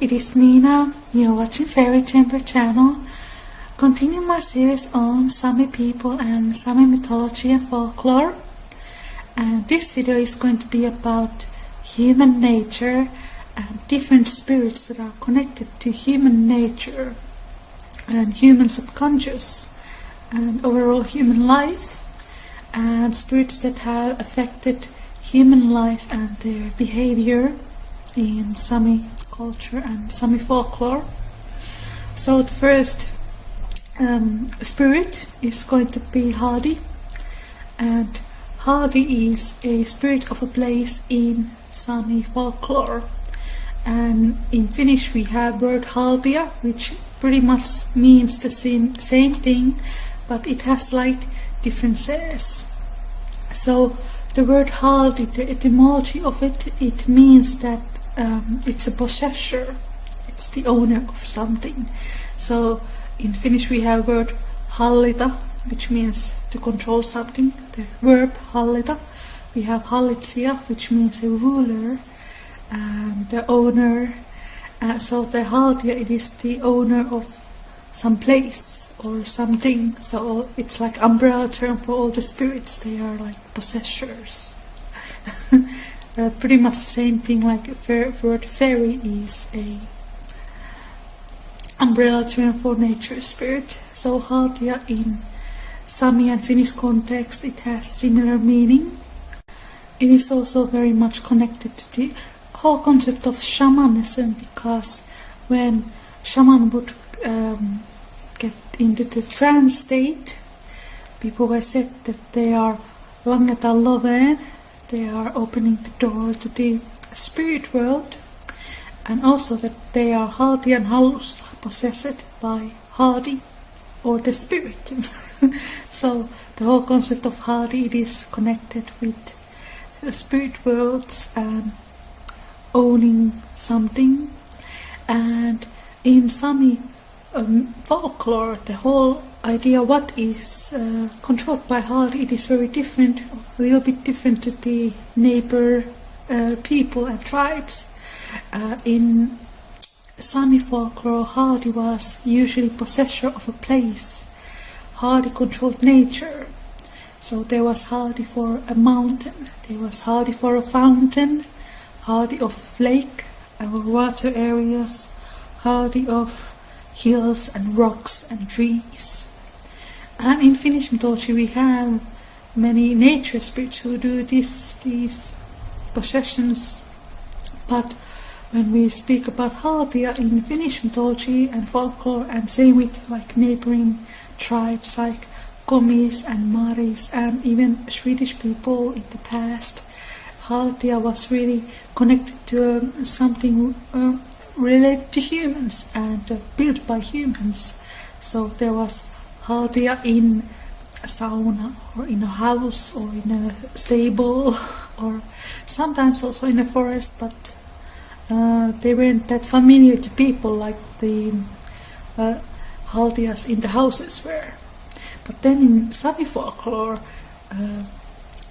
it is Nina. You're watching Fairy Chamber channel. Continue my series on Sami people and Sami mythology and folklore. And this video is going to be about human nature and different spirits that are connected to human nature and human subconscious and overall human life, and spirits that have affected human life and their behavior in Sami culture and Sami folklore. So the first spirit is going to be Haltija, and Haltija is a spirit of a place in Sami folklore. And in Finnish we have word Haltija, which pretty much means the same thing, but it has slight differences. So the word Haltija, the etymology of it means that it's a possessor, it's the owner of something. So in Finnish we have word hallita, which means to control something, the verb hallita. We have Haltija, which means a ruler and the owner. So the Haltija, it is the owner of some place or something. So it's like umbrella term for all the spirits. They are like possessors. Pretty much the same thing, like word fairy is a umbrella term for nature spirit. So Haltija in Sami and Finnish context, it has similar meaning. It is also very much connected to the whole concept of shamanism, because when shaman would get into the trance state, people were said that they are langeta loven, they are opening the door to the spirit world, and also that they are Haltija and halus, possessed by Haltija or the spirit. So the whole concept of Haltija, it is connected with the spirit worlds and owning something. And in Sami folklore, the whole idea what is controlled by Haltija, it is very different, a little bit different to the neighbor people and tribes. In Sami folklore, Haltija was usually possessor of a place. Haltija controlled nature. So there was Haltija for a mountain, there was Haltija for a fountain, Haltija of lake and water areas, Haltija of hills and rocks and trees. And in Finnish mythology we have many nature spirits who do these possessions. But when we speak about Haltija in Finnish mythology and folklore, and same with like neighboring tribes like Komis and Maris and even Swedish people in the past, Haltija was really connected to something related to humans and built by humans. So there was Haltija in a sauna or in a house or in a stable or sometimes also in a forest, but they weren't that familiar to people like the Haltijas in the houses were. But then in Sami folklore,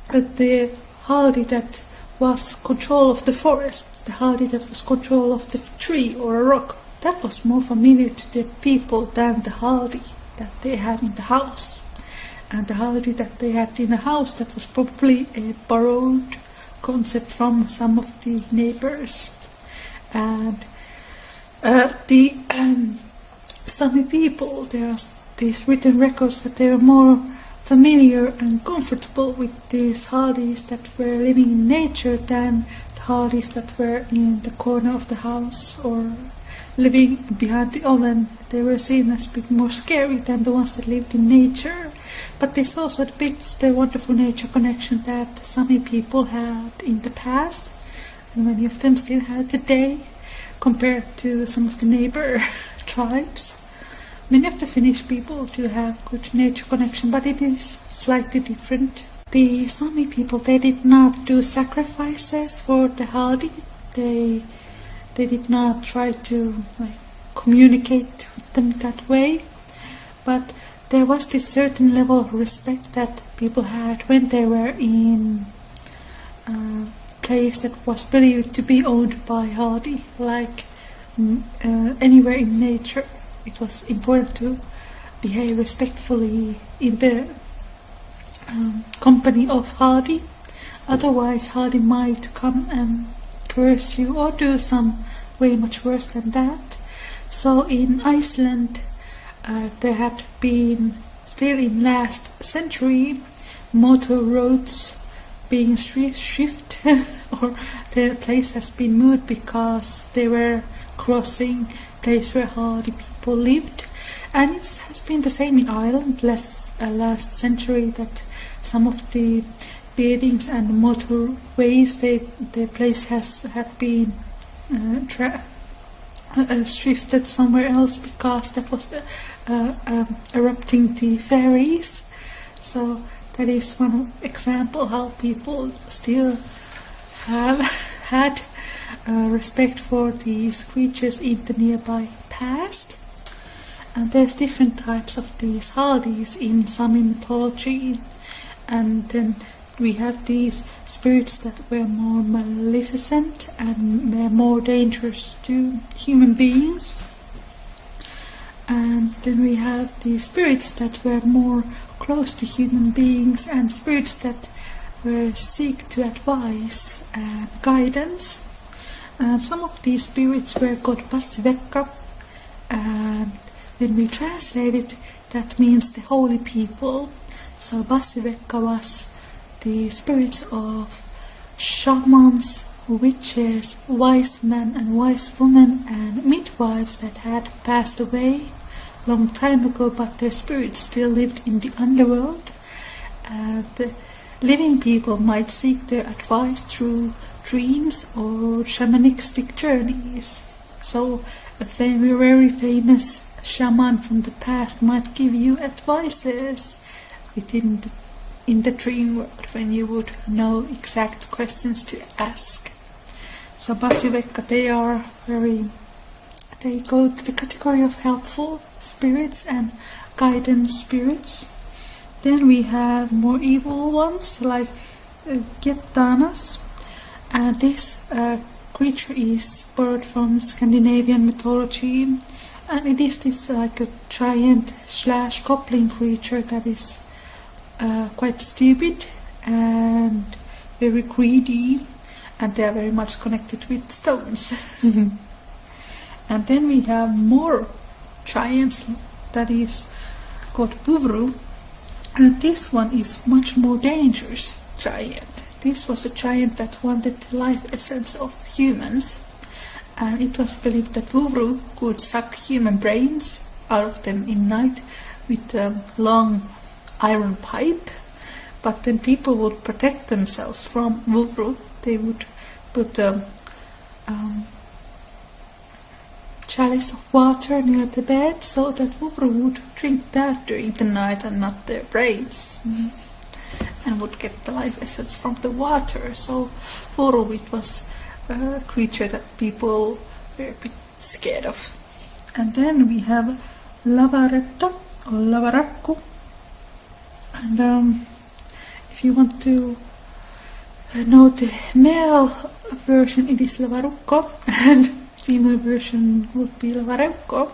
the Haltija that was control of the forest, the Haltija that was control of the tree or a rock, that was more familiar to the people than the Haltija that they had in the house. And the Haltija that they had in the house, that was probably a borrowed concept from some of the neighbors. And the Sami people, there are these written records that they were more familiar and comfortable with these Haltijas that were living in nature than the Haltijas that were in the corner of the house or living behind the oven. They were seen as a bit more scary than the ones that lived in nature. But this also depicts the wonderful nature connection that Sami people had in the past, and many of them still have today, compared to some of the neighbor tribes. Many of the Finnish people do have good nature connection, but it is slightly different. The Sami people, they did not do sacrifices for the Haltija. They did not try to communicate with them that way. But there was this certain level of respect that people had when they were in a place that was believed to be owned by Haltija, like anywhere in nature, it was important to behave respectfully in the company of Haldi. Otherwise, Haldi might come and curse you or do some way much worse than that. So in Iceland, there had been, still in last century, motor roads being shifted or the place has been moved because they were crossing place where Haldi people lived. And it has been the same in Ireland last century, that some of the buildings and motorways, the place had been shifted somewhere else because that was erupting the ferries. So that is one example how people still have had respect for these creatures in the nearby past. And there's different types of these Haldis in Sami mythology. And then we have these spirits that were more maleficent and were more dangerous to human beings. And then we have the spirits that were more close to human beings and spirits that were seek to advice and guidance. And some of these spirits were called Passivekka, and when we translate it, that means the holy people. So Passivekka was the spirits of shamans, witches, wise men and wise women and midwives that had passed away long time ago, but their spirits still lived in the underworld. The living people might seek their advice through dreams or shamanistic journeys. So a very famous shaman from the past might give you advices in the dream world when you would know exact questions to ask. So Passivekka, they go to the category of helpful spirits and guidance spirits. Then we have more evil ones like Gettanas, and this creature is borrowed from Scandinavian mythology, and it is this like a giant / goblin creature that is quite stupid and very greedy, and they are very much connected with stones. And then we have more giants that is called Vuvru, and this one is much more dangerous giant. This was a giant that wanted the life essence of humans, and it was believed that Vuvru could suck human brains out of them in night with a long iron pipe. But then people would protect themselves from Vuvru. They would put a chalice of water near the bed so that Vuvru would drink that during the night and not their brains, and would get the life essence from the water. So Vuvru, it was a creature that people were a bit scared of. And then we have Lavaretta or Lavarakku, and if you want to know the male version, it is Lavarukko, and female version would be Lavareukko.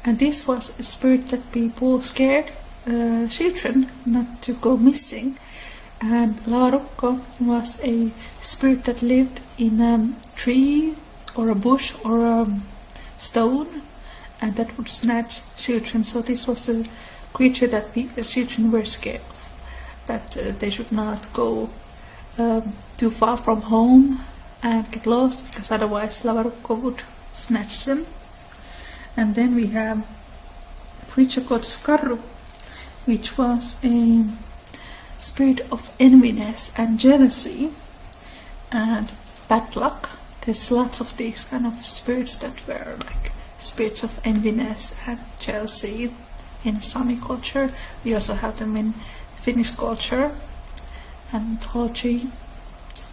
And this was a spirit that people scared children not to go missing. And Lavareukko was a spirit that lived in a tree or a bush or a stone, and that would snatch children. So this was a creature that children were scared of, that they should not go too far from home and get lost, because otherwise Lavarukko would snatch them. And then we have a creature called Skarru, which was a spirit of enviness and jealousy and bad luck. There's lots of these kind of spirits that were like spirits of enviness and jealousy in Sami culture. We also have them in Finnish culture and mythology.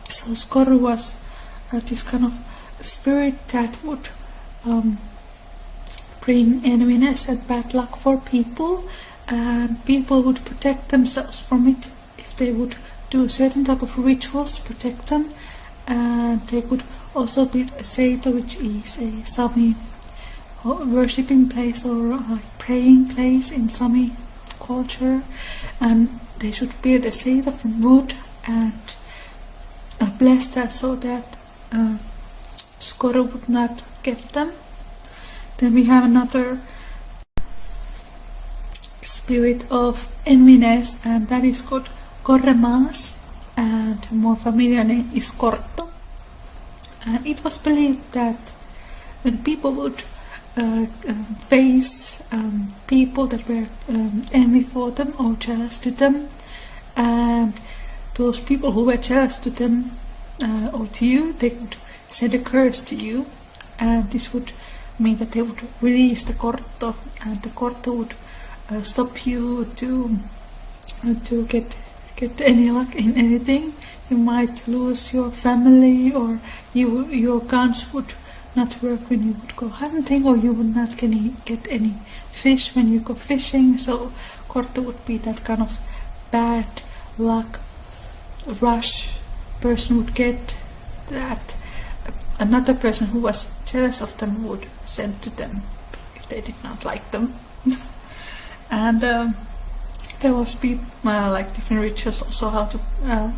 So Skarru was this kind of spirit that would bring enviness and bad luck for people, and people would protect themselves from it if they would do certain type of rituals to protect them, and they could also build a Seita, which is a Sami worshipping place or like praying place in Sami culture, and they should build a Seita from wood and bless that so that Skoro would not get them. Then we have another spirit of enviness, and that is called Korremas, and a more familiar name is Korto. And it was believed that when people would face people that were envy for them or jealous to them, and those people who were jealous to them or to you, they would send a curse to you, and this would mean that they would release the Korto, and the Korto would stop you to get any luck in anything. You might lose your family, or your guns would not work when you would go hunting, or you would not get any fish when you go fishing. So Korto would be that kind of bad luck rush person would get, that another person who was jealous of them would send to them if they did not like them. And there was like different rituals also how to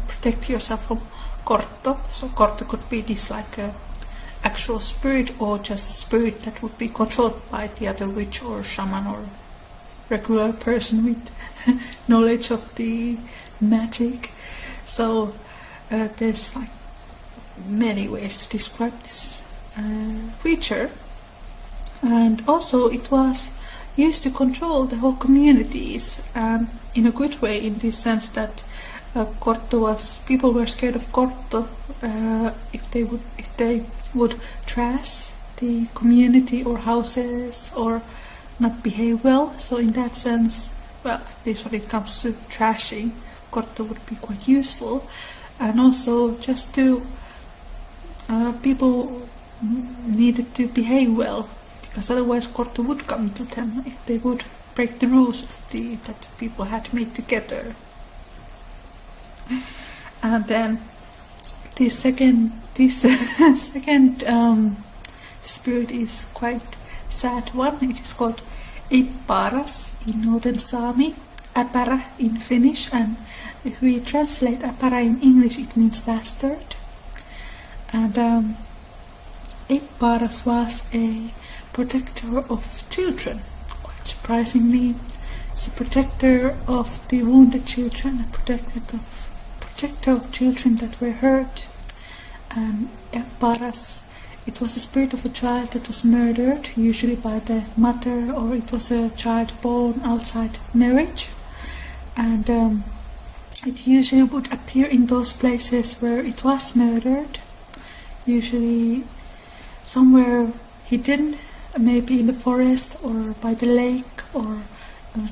protect yourself from Korto. So Korto could be this like actual spirit, or just a spirit that would be controlled by the other witch or shaman or regular person with knowledge of the magic. So there's like many ways to describe this creature, and also it was used to control the whole communities, and in a good way, in this sense that people were scared of Korto if they would trash the community or houses or not behave well. So in that sense, well, at least when it comes to trashing, Korto would be quite useful. And also just to people needed to behave well, because otherwise Korto would come to them if they would break the rules that people had made together. And then this second spirit is quite sad one. It is called Aaras in Northern Sami, Apara in Finnish, and if we translate Apara in English, it means bastard. And Aaras was a protector of children, quite surprisingly. It's a protector of the wounded children, a protector of children that were hurt. And Aaras, it was a spirit of a child that was murdered, usually by the mother, or it was a child born outside marriage. And it usually would appear in those places where it was murdered, usually somewhere hidden, maybe in the forest or by the lake or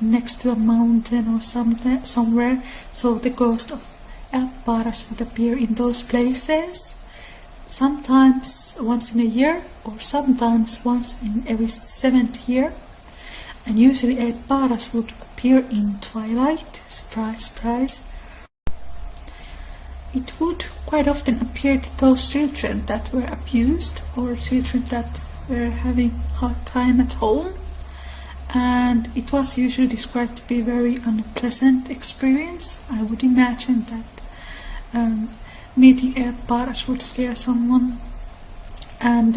next to a mountain or somewhere. So the ghost of Aaras would appear in those places, sometimes once in a year or sometimes once in every 7th year. And usually Aaras would appear in twilight. Surprise, surprise. It would quite often appear to those children that were abused or children that were having a hard time at home. And it was usually described to be a very unpleasant experience. I would imagine that meeting Aaras would scare someone. And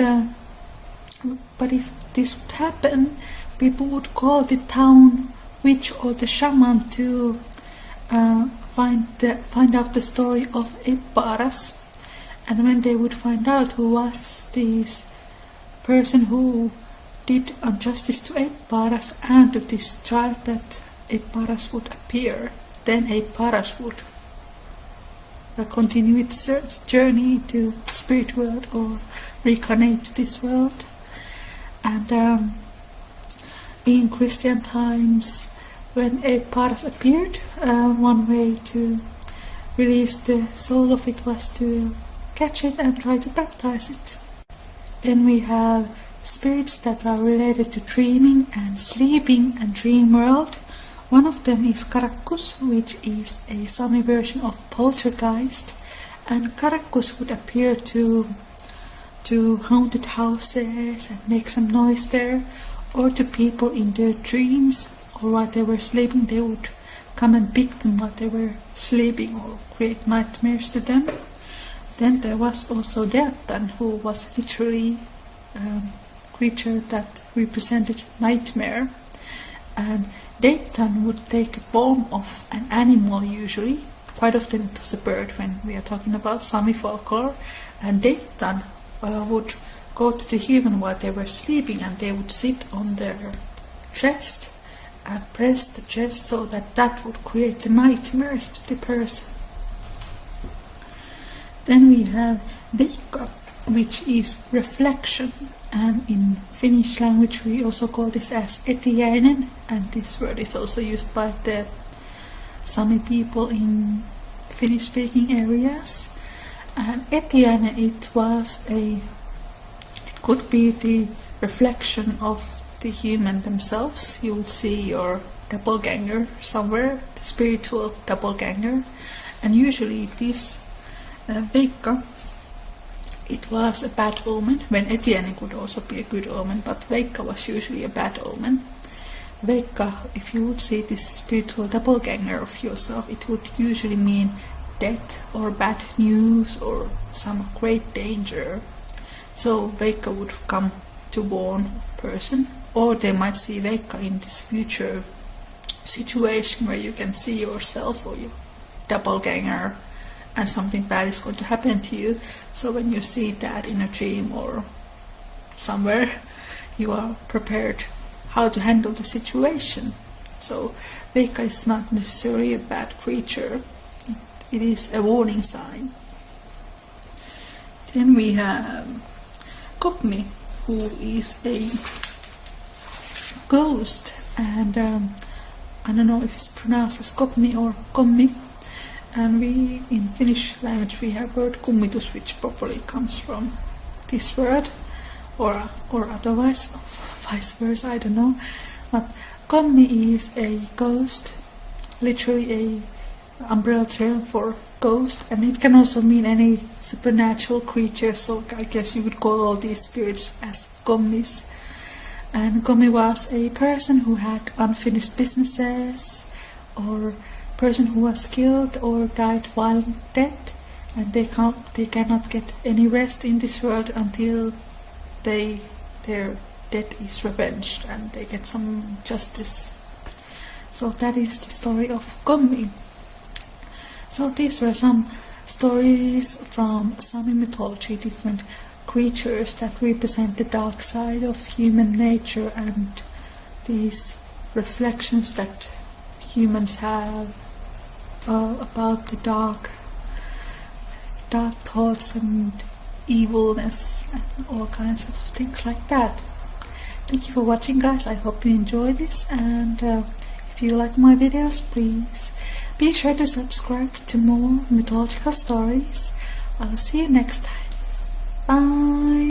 but if this would happen, people would call the town witch or the shaman to find out the story of Aaras. And when they would find out who was this person who did injustice to Aaras and to this child, that Aaras would appear, then Aaras would continue its journey to the spirit world or reincarnate to this world. And in Christian times, when Aaras appeared, one way to release the soul of it was to catch it and try to baptize it. Then we have spirits that are related to dreaming and sleeping and dream world. One of them is Karakkus, which is a Sami version of poltergeist, and Karakkus would appear to to haunted houses and make some noise there, or to people in their dreams, or while they were sleeping they would come and pick them while they were sleeping or create nightmares to them. Then there was also Deatan, who was literally a creature that represented nightmare, and Deatan would take a form of an animal usually. Quite often it was a bird when we are talking about Sami folklore, and Deatan would go to the human while they were sleeping, and they would sit on their chest and press the chest so that that would create the nightmares to the person. Then we have Veikka, which is reflection, and in Finnish language we also call this as etiäinen, and this word is also used by the Sami people in Finnish speaking areas. And etiäinen, it could be the reflection of the human themselves. You would see your doppelganger somewhere, the spiritual doppelganger, and usually this Veikka, it was a bad omen, when etiäinen could also be a good omen, but Veikka was usually a bad omen. Veikka, if you would see this spiritual doppelganger of yourself, it would usually mean death or bad news or some great danger. So Veikka would come to warn a person, or they might see Veikka in this future situation where you can see yourself or your doppelganger and something bad is going to happen to you. So when you see that in a dream or somewhere, you are prepared how to handle the situation. So Veikka is not necessarily a bad creature, it is a warning sign. Then we have Kopmi, who is a ghost, and I don't know if it's pronounced as Kopmi or Kommi. And we, in Finnish language, we have word kummitus, which probably comes from this word, or otherwise, vice versa, I don't know. But Kommi is a ghost, literally a umbrella term for ghost, and it can also mean any supernatural creature, so I guess you would call all these spirits as Kommis. And Kommi was a person who had unfinished businesses, or person who was killed or died violent death, and they cannot get any rest in this world until their death is revenged and they get some justice. So that is the story of Kommi. So these were some stories from Sami mythology, different creatures that represent the dark side of human nature and these reflections that humans have about the dark thoughts and evilness and all kinds of things like that. Thank you for watching, guys. I hope you enjoy this, and if you like my videos, please be sure to subscribe to more mythological stories. I'll see you next time. Bye!